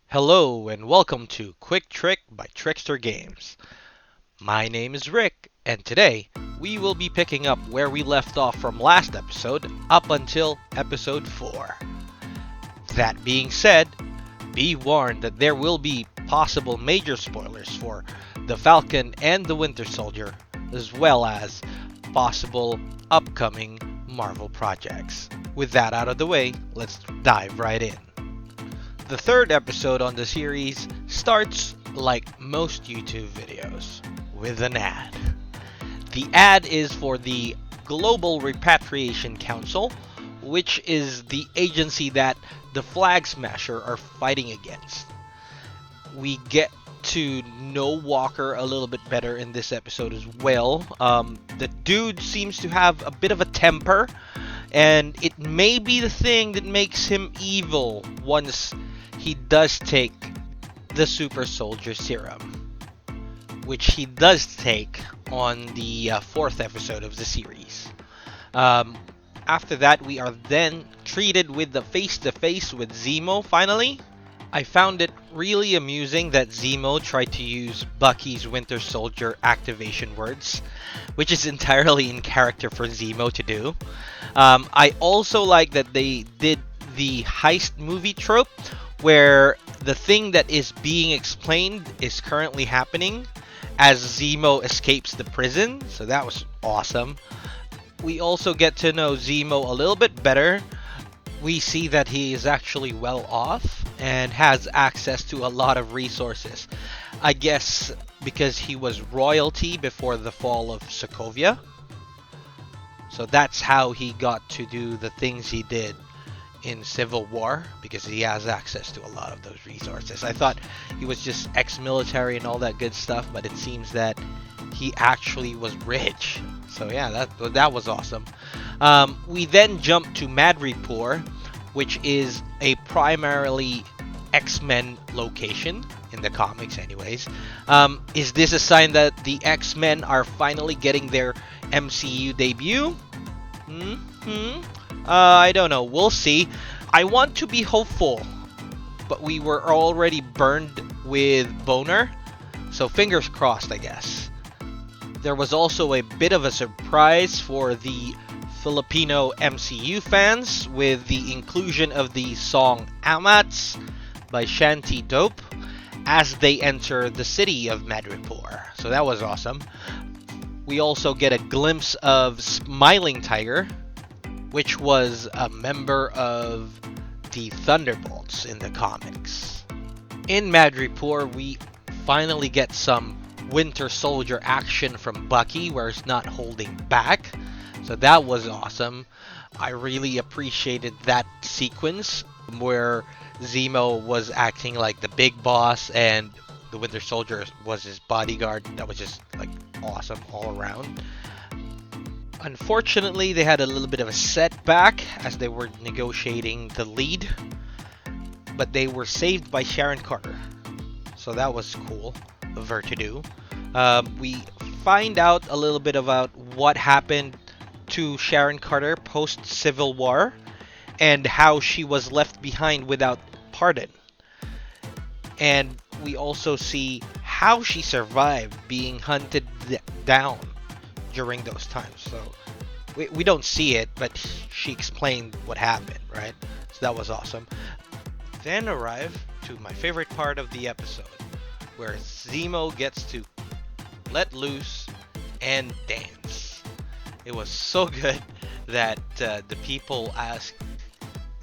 Hello and welcome to Quick Trick by Trickster Games. My name is Rick, and today we will be picking up where we left off from last episode up until episode 4. That being said, be warned that there will be possible major spoilers for the Falcon and the Winter Soldier, as well as possible upcoming Marvel projects. With that out of the way, let's dive right in. The third episode on the series starts like most YouTube videos, with an ad. The ad is for the Global Repatriation Council, which is the agency that the Flag Smasher are fighting against. We get to know Walker a little bit better in this episode as well. The dude seems to have a bit of a temper, and it may be the thing that makes him evil once he does take the Super Soldier Serum, which he does take on the fourth episode of the series. After that, we are then treated with the face-to-face with Zemo finally. I found it really amusing that Zemo tried to use Bucky's Winter Soldier activation words, which is entirely in character for Zemo to do. I also like that they did the heist movie trope, where the thing that is being explained is currently happening as Zemo escapes the prison, so that was awesome. We also get to know Zemo a little bit better. We see that he is actually well off and has access to a lot of resources. I guess because he was royalty before the fall of Sokovia. So that's how he got to do the things he did in Civil War, because he has access to a lot of those resources. I thought he was just ex-military and all that good stuff, but it seems that he actually was rich. So yeah, that was awesome. We then jump to Madripoor, which is a primarily X-Men location in the comics anyways. Is this a sign that the X-Men are finally getting their MCU debut? I don't know. We'll see. I want to be hopeful, but we were already burned with Boner, so fingers crossed, I guess. There was also a bit of a surprise for the Filipino MCU fans with the inclusion of the song Amats by Shanty Dope as they enter the city of Madripoor. So that was awesome. We also get a glimpse of Smiling Tiger, which was a member of the Thunderbolts in the comics. In Madripoor, we finally get some Winter Soldier action from Bucky, where he's not holding back. So that was awesome. I really appreciated that sequence where Zemo was acting like the big boss and the Winter Soldier was his bodyguard. That was just like awesome all around. Unfortunately, they had a little bit of a setback as they were negotiating the lead, but they were saved by Sharon Carter. So that was cool of her to do. We find out a little bit about what happened to Sharon Carter post-Civil War and how she was left behind without pardon. And we also see how she survived being hunted down during those times. So we don't see it, but she explained what happened, right? So that was awesome. Then arrive to my favorite part of the episode, where Zemo gets to let loose and dance. It was so good that the people asked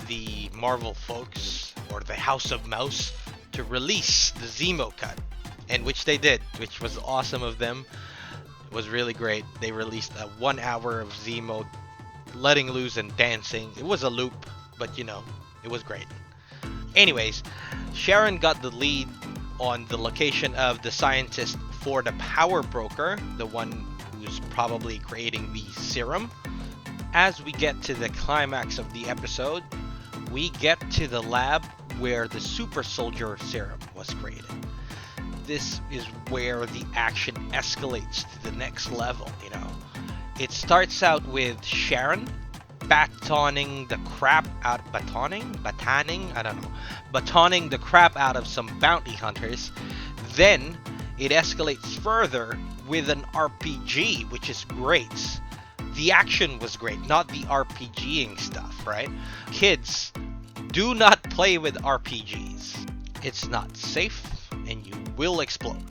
the Marvel folks, or the House of Mouse, to release the Zemo cut, and which they did, which was awesome of them. Was really great. They released a 1 hour of Zemo letting loose and dancing. It was a loop, but you know, it was great. Anyways, Sharon got the lead on the location of the scientist for the Power Broker, the one who's probably creating the serum. As we get to the climax of the episode, we get to the lab where the Super Soldier Serum was created. This is where the action escalates to the next level, you know. It starts out with Sharon batoning the crap out batoning the crap out of some bounty hunters. Then it escalates further with an RPG, which is great. The action was great, not the RPGing stuff, right? Kids, do not play with RPGs. It's not safe and you will explode.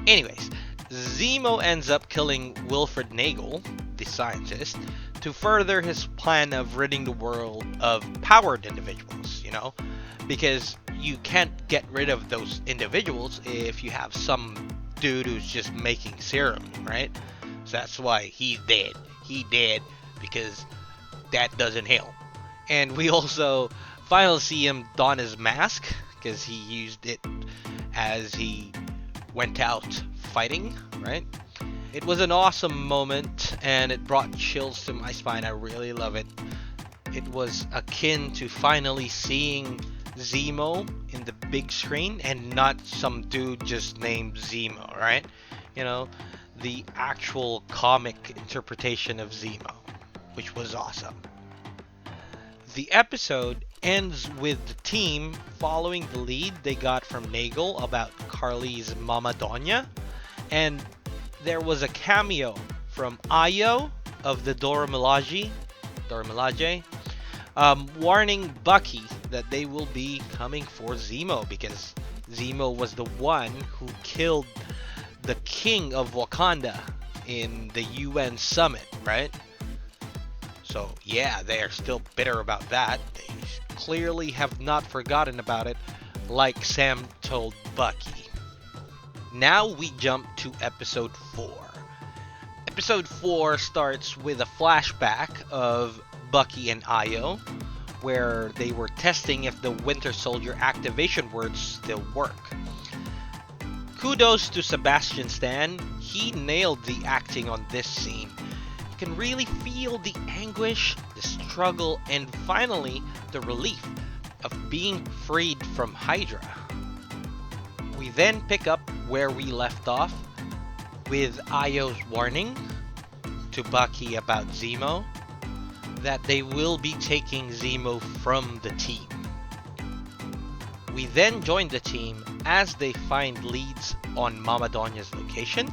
Anyways, Zemo ends up killing Wilfred Nagel, the scientist, to further his plan of ridding the world of powered individuals, because you can't get rid of those individuals if you have some dude who's just making serum, right? So that's why he's dead. He dead because that doesn't help. And we also finally see him don his mask because he used it as he went out fighting, right? It was an awesome moment and it brought chills to my spine. I really love it. It was akin to finally seeing Zemo in the big screen and not some dude just named Zemo, right? The actual comic interpretation of Zemo, which was awesome. The episode ends with the team following the lead they got from Nagel about Carly's Mama Donya, and there was a cameo from Ayo of the Dora Milaje, warning Bucky that they will be coming for Zemo because Zemo was the one who killed the king of Wakanda in the UN summit, right? So yeah, they are still bitter about that. They clearly have not forgotten about it, like Sam told Bucky. Now we jump to episode 4. Episode 4 starts with a flashback of Bucky and Ayo, where they were testing if the Winter Soldier activation words still work. Kudos to Sebastian Stan, he nailed the acting on this scene. You can really feel the anguish, the struggle, and finally the relief of being freed from Hydra. We then pick up where we left off with Ayo's warning to Bucky about Zemo, that they will be taking Zemo from the team. We then join the team as they find leads on Mama Donya's location.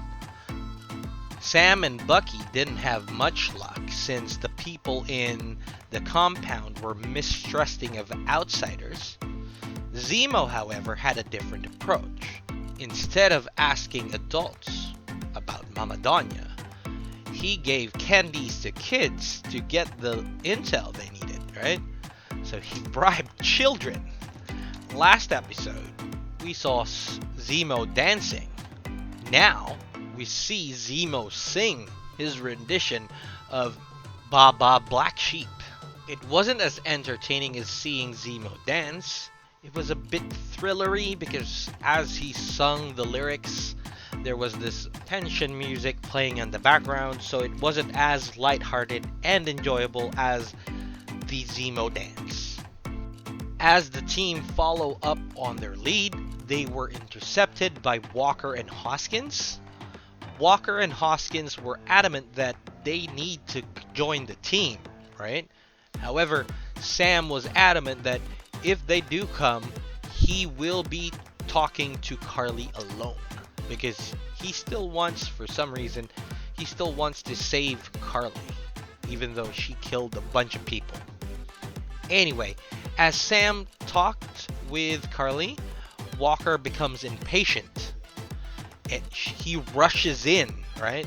Sam and Bucky didn't have much luck since the people in the compound were mistrusting of outsiders. Zemo, however, had a different approach. Instead of asking adults about Mama Donya, he gave candies to kids to get the intel they needed, right? So he bribed children. Last episode, we saw Zemo dancing. Now, we see Zemo sing his rendition of Ba Ba Black Sheep. It wasn't as entertaining as seeing Zemo dance. It was a bit thrillery because as he sung the lyrics, there was this tension music playing in the background, so it wasn't as lighthearted and enjoyable as the Zemo dance. As the team follow up on their lead, they were intercepted by Walker and Hoskins. Walker and Hoskins were adamant that they need to join the team, right? However, Sam was adamant that if they do come, he will be talking to Carly alone. Because he still wants, for some reason, he still wants to save Carly, even though she killed a bunch of people. Anyway, as Sam talked with Carly, Walker becomes impatient. And he rushes in, right?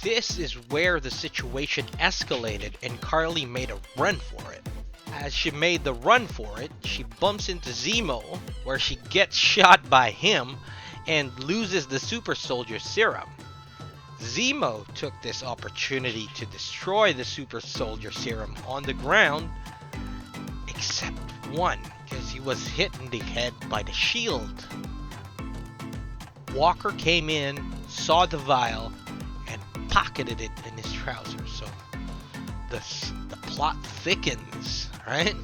This is where the situation escalated and Carly made a run for it. As she made the run for it, she bumps into Zemo, where she gets shot by him and loses the super soldier serum. Zemo took this opportunity to destroy the super soldier serum on the ground, except one, because he was hit in the head by the shield. Walker came in, saw the vial, and pocketed it in his trousers. So the plot thickens, right?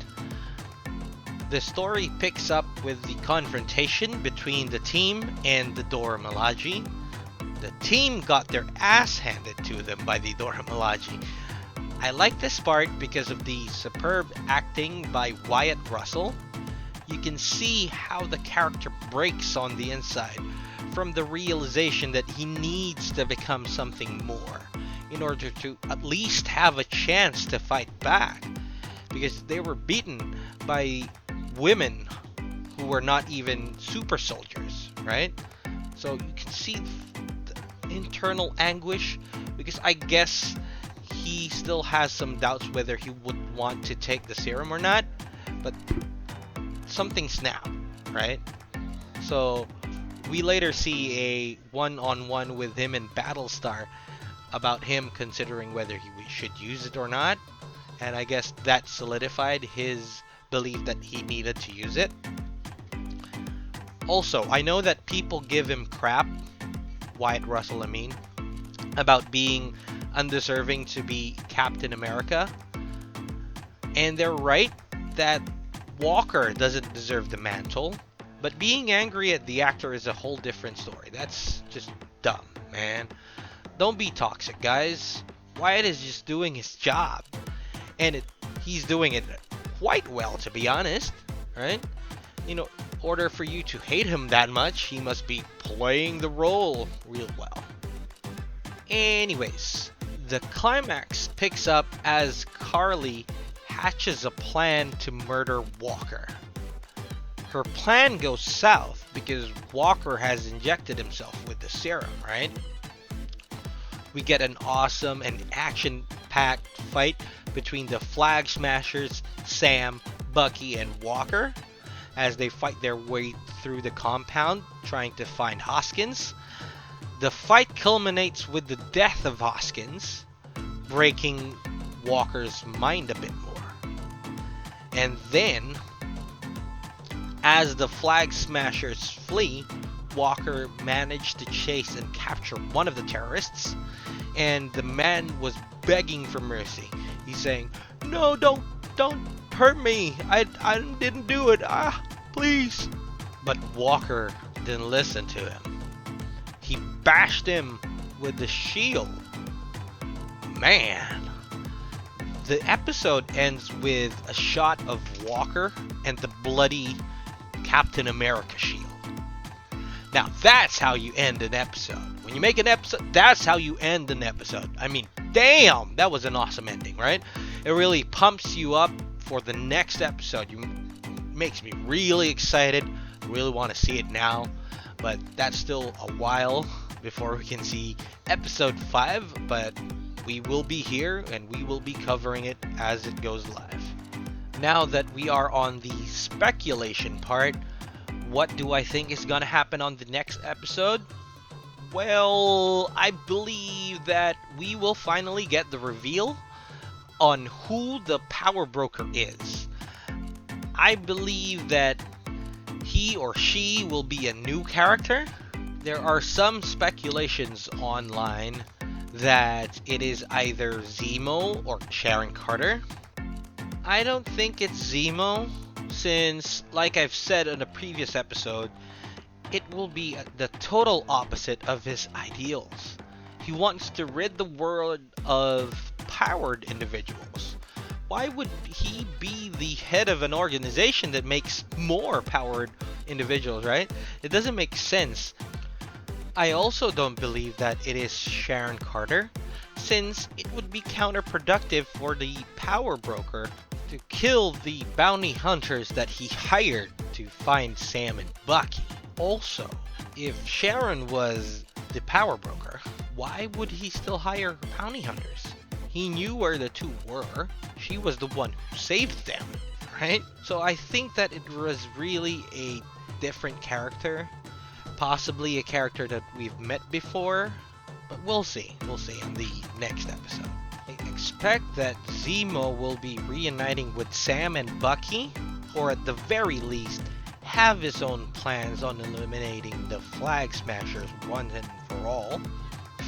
The story picks up with the confrontation between the team and the Dora Milaje. The team got their ass handed to them by the Dora Milaje. I like this part because of the superb acting by Wyatt Russell. You can see how the character breaks on the inside from the realization that he needs to become something more in order to at least have a chance to fight back, because they were beaten by women who were not even super soldiers, right? So you can see the internal anguish, because I guess he still has some doubts whether he would want to take the serum or not, but something snapped, right? So we later see a one-on-one with him in Battlestar about him considering whether he should use it or not, and I guess that solidified his belief that he needed to use it. Also, I know that people give him crap, Wyatt Russell I mean, about being undeserving to be Captain America, and they're right that Walker doesn't deserve the mantle, but being angry at the actor is a whole different story. That's just dumb, man. Don't be toxic, guys. Wyatt is just doing his job, and he's doing it quite well, to be honest, right? You know, in order for you to hate him that much, he must be playing the role real well. Anyways, the climax picks up as Carly hatches a plan to murder Walker. Her plan goes south because Walker has injected himself with the serum, right? We get an awesome and action-packed fight between the Flag Smashers, Sam, Bucky, and Walker as they fight their way through the compound trying to find Hoskins. The fight culminates with the death of Hoskins, breaking Walker's mind a bit more. And then, as the Flag Smashers flee, Walker managed to chase and capture one of the terrorists, and the man was begging for mercy. He's saying, "No, don't hurt me. I didn't do it. Please." But Walker didn't listen to him. He bashed him with the shield. Man. The episode ends with a shot of Walker and the bloody Captain America shield. Now that's how you end an episode. When you make an episode, that's how you end an episode. I mean, damn, that was an awesome ending, right? It really pumps you up for the next episode. Makes me really excited. Really want to see it now, but that's still a while before we can see episode 5, but we will be here and we will be covering it as it goes live. Now that we are on the speculation part, what do I think is gonna happen on the next episode? Well, I believe that we will finally get the reveal on who the power broker is. I believe that he or she will be a new character. There are some speculations online that it is either Zemo or Sharon Carter. I don't think it's Zemo, since, like I've said in a previous episode, it will be the total opposite of his ideals. He wants to rid the world of powered individuals. Why would he be the head of an organization that makes more powered individuals, right? It doesn't make sense. I also don't believe that it is Sharon Carter, since it would be counterproductive for the power broker to kill the bounty hunters that he hired to find Sam and Bucky. Also, if Sharon was the power broker, why would he still hire bounty hunters? He knew where the two were. She was the one who saved them, right? So I think that it was really a different character. Possibly a character that we've met before, but we'll see. We'll see in the next episode. I expect that Zemo will be reuniting with Sam and Bucky, or at the very least, have his own plans on eliminating the Flag Smashers once and for all.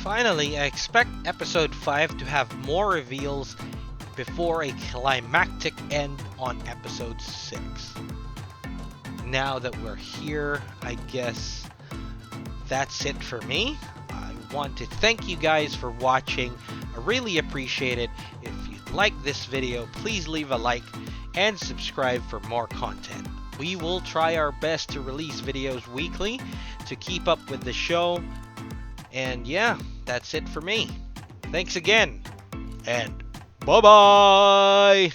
Finally, I expect episode 5 to have more reveals before a climactic end on episode 6. Now that we're here, I guess that's it for me. I want to thank you guys for watching. I really appreciate it. If you like this video, please leave a like and subscribe for more content. We will try our best to release videos weekly to keep up with the show. And yeah, that's it for me. Thanks again, and bye-bye!